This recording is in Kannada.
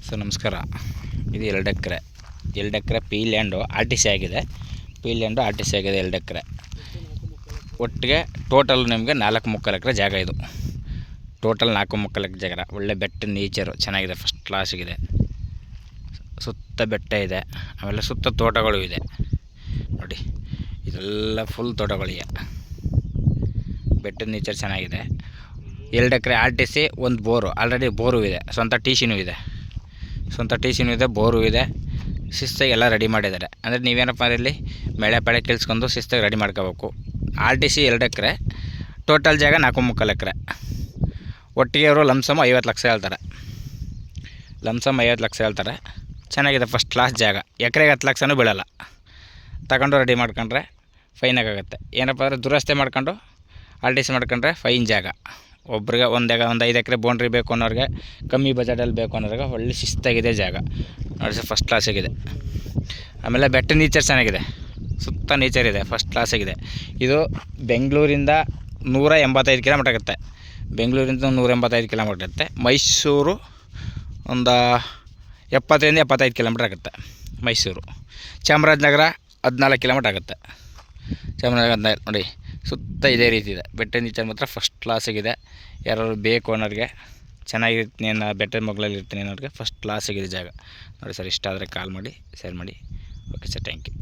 ಸರ್ ನಮಸ್ಕಾರ. ಇದು 2 ಎಕರೆ P land R T C ಆಗಿದೆ. P land R T C ಆಗಿದೆ 2 ಎಕರೆ. ಒಟ್ಟಿಗೆ ಟೋಟಲ್ ನಿಮಗೆ 4.75 ಎಕರೆ ಜಾಗ. ಇದು ಟೋಟಲ್ 4.75 ಎಕರೆ ಜಾಗ. ಒಳ್ಳೆ ಬೆಟ್ಟ ನೇಚರು ಚೆನ್ನಾಗಿದೆ, ಫಸ್ಟ್ ಕ್ಲಾಸಿಗಿದೆ. ಸುತ್ತ ಬೆಟ್ಟ ಇದೆ, ಆಮೇಲೆ ಸುತ್ತ ತೋಟಗಳು ಇದೆ ನೋಡಿ. ಇದೆಲ್ಲ ಫುಲ್ ತೋಟಗಳಿವೆ. ಬೆಟ್ಟದ ನೇಚರ್ ಚೆನ್ನಾಗಿದೆ. 2 ಎಕರೆ ಆರ್ ಟಿ ಸಿ, ಒಂದು ಬೋರು. ಆಲ್ರೆಡಿ ಬೋರು ಇದೆ, ಸ್ವಂತ ಟಿ ಸಿನೂ ಇದೆ, ಬೋರು ಇದೆ. ಶಿಸ್ತಾಗಿ ಎಲ್ಲ ರೆಡಿ ಮಾಡಿದ್ದಾರೆ. ಅಂದರೆ ನೀವೇನಪ್ಪ ಇಲ್ಲಿ ಮಳೆ ಪಳೆ ಕೇಳಿಸ್ಕೊಂಡು ಶಿಸ್ತಾಗಿ ರೆಡಿ ಮಾಡ್ಕೋಬೇಕು. ಆರ್ ಟಿ ಸಿ 2 ಎಕರೆ, ಟೋಟಲ್ ಜಾಗ 4.75 ಎಕರೆ. ಒಟ್ಟಿಗೆ ಅವರು ಲಂಸಮ್ 50 ಲಕ್ಷ ಹೇಳ್ತಾರೆ. 50 ಲಕ್ಷ ಹೇಳ್ತಾರೆ. ಚೆನ್ನಾಗಿದೆ, ಫಸ್ಟ್ ಕ್ಲಾಸ್ ಜಾಗ. ಎಕರೆಗೆ 10 ಲಕ್ಷನೂ ಬೀಳಲ್ಲ. ತಗೊಂಡು ರೆಡಿ ಮಾಡ್ಕೊಂಡ್ರೆ ಫೈನಾಗುತ್ತೆ. ಏನಪ್ಪ ಅಂದರೆ ದುರಸ್ತಿ ಮಾಡ್ಕೊಂಡು ಆರ್ ಟಿ ಸಿ ಮಾಡ್ಕೊಂಡ್ರೆ ಫೈನ್ ಜಾಗ. ಒಬ್ರಿಗೆ ಒಂದು 5 ಎಕರೆ ಬೌಂಡ್ರಿ ಬೇಕು ಅನ್ನೋರಿಗೆ, ಕಮ್ಮಿ ಬಜೆಟಲ್ಲಿ ಬೇಕು ಅನ್ನೋರಿಗೆ ಒಳ್ಳೆ ಶಿಸ್ತಾಗಿದೆ ಜಾಗ ನೋಡಿ ಸರ್, ಫಸ್ಟ್ ಕ್ಲಾಸಾಗಿದೆ. ಆಮೇಲೆ ಬೆಟ್ಟ ನೇಚರ್ ಚೆನ್ನಾಗಿದೆ, ಸುತ್ತ ನೇಚರ್ ಇದೆ, ಫಸ್ಟ್ ಕ್ಲಾಸಾಗಿದೆ. ಇದು ಬೆಂಗಳೂರಿಂದ 185 ಕಿಲೋಮೀಟ್ರ್ ಆಗುತ್ತೆ. ಬೆಂಗಳೂರಿಂದ 185 ಕಿಲೋಮೀಟ್ರ್ ಆಗುತ್ತೆ. ಮೈಸೂರು ಒಂದು 70-75 ಕಿಲೋಮೀಟ್ರ್ ಆಗುತ್ತೆ. ಮೈಸೂರು. ಚಾಮರಾಜನಗರ 14 ಕಿಲೋಮೀಟ್ರ್ ಆಗುತ್ತೆ. ಚಾಮರಾಜನಗರ ನೋಡಿ, ಸುತ್ತ ಇದೇ ರೀತಿ ಇದೆ. ಬೆಟ್ಟ ನೇಚರ್ ಮಾತ್ರ ಫಸ್ಟ್ ಕ್ಲಾಸಾಗಿದೆ. ಯಾರು ಬೇಕು ಅನ್ನೋರಿಗೆ, ಚೆನ್ನಾಗಿರ್ತೀನಿ ಅನ್ನೋ ಬೆಟ್ಟದ ಮಗ್ಳಲ್ಲಿ ಇರ್ತೀನಿ ಅನ್ನೋರಿಗೆ ಫಸ್ಟ್ ಕ್ಲಾಸಾಗಿದೆ ಜಾಗ ನೋಡಿ ಸರ್. ಇಷ್ಟ ಆದರೆ ಕಾಲ್ ಮಾಡಿ, ಶೇರ್ ಮಾಡಿ. Okay sir, thank you.